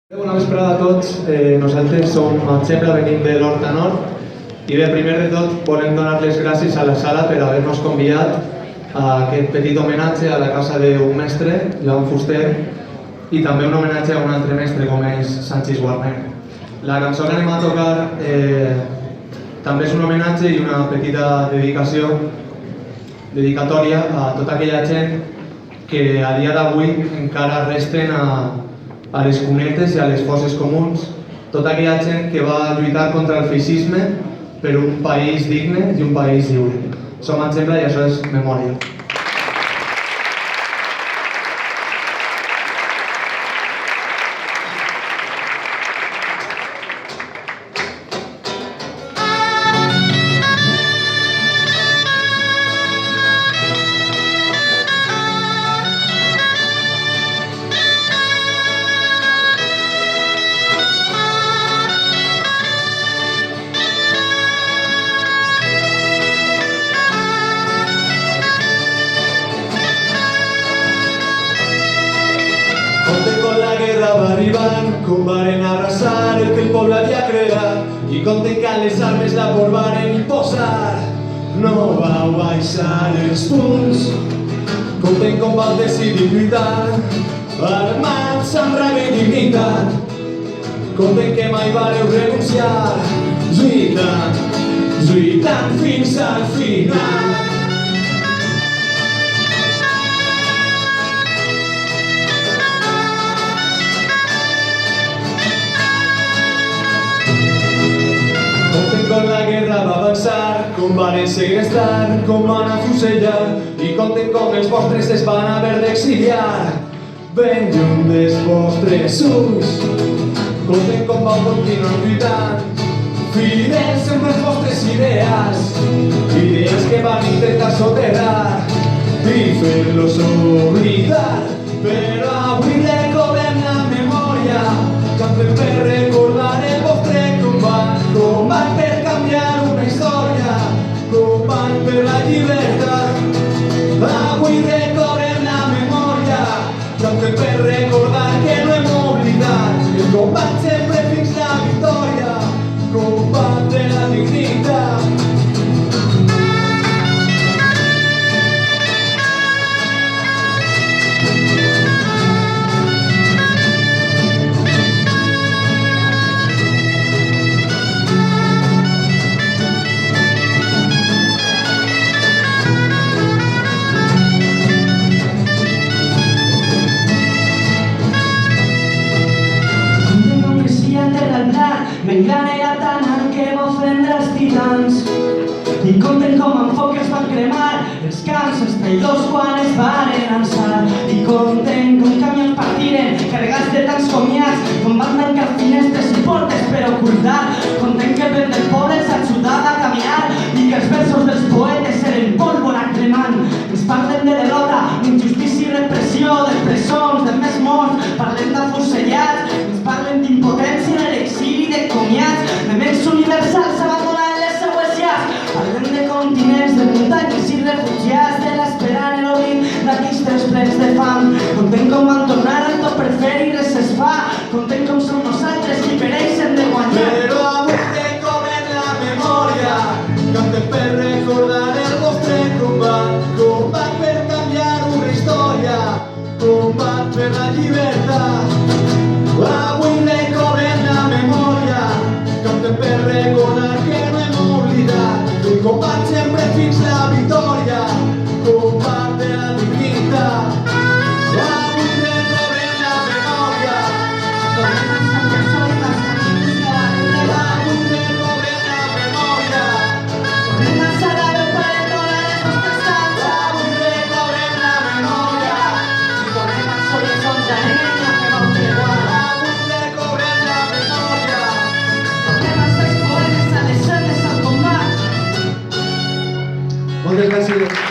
Bona vesprada a tots. Nosaltres som Exemple, venim de l'Horta Nord i bé, primer de tot volem donar les gràcies a la sala per haver-nos convidat a aquest petit homenatge a la casa d'un mestre, Joan Fuster, i també un homenatge a un altre mestre com és Sanchis Guarner. La cançó que anem a tocar també és un homenatge i una petita dedicatòria a tota aquella gent que a dia d'avui encara resten a les cunetes i a les fosses comuns, tota aquella gent que va lluitar contra el feixisme per un país digne i un país lliure. Som Exemple i això és memòria. Con la guerra va arribar, com varen arrasar el que el poble havia creat i conten que les armes la varen imposar. No vau baixar els punts, conten com vau decidir lluitar, armats amb ràbia i dignitat, conten que mai vareu renunciar, lluitant fins al final. Con la guerra va avançar, com van segrestar, com van afusellar i conten com els vostres es van haver d'exiliar. Ben lluny dels vostres ulls, conten com vau continuar lluitant, fidels sempre als vostres idees que van intentar soterrar i fer-los oblidar. Però avui recobrem la memòria, canten per recordar el vostre combat per canviar una història, combat per la llibertat. Avui recobrem la memòria, canten per recordar que no hem oblidat el combat sempre fins la victòria, combat per la dignitat. M'engana era tant el que va ofendre els titans i conten com amb foc es van cremar els camps, els traïdors quan es varen alçar i conten com camions partiren carregats de tants comiats com van tancar finestres i portes per ocultar, conten que el vent del poble ens ajudava a caminar i que els versos dels poetes eren pólvora cremant. Ens parlen de derrota, d'injustícia i repressió, dels presons, dels més morts, parlem d'afusellats, ens parlen d'impotència de l'exili, de comiats, de béns universals abandonant les seues llars, parlem de continents, de muntanyes i refugiats, de l'esperant i l'oblit d'aquells temps plens de fam. Content com van tornar al tot per fer i res es fa, content com som nosaltres qui per ells hem de guanyar. Però avui recobrem la memòria, cantem per recordar el vostre combat, combat per canviar una història, combat per la llibertat. Avui recobrem la memòria, cantem per recordar que no hem oblidat el combat sempre fins la victòria, combat per la dignitat. Avui recobrem la memòria, avui recobrem la memòria, avui recobrem la memòria, i tornem als horitzons de negre que vau creuar. Moltes gràcies.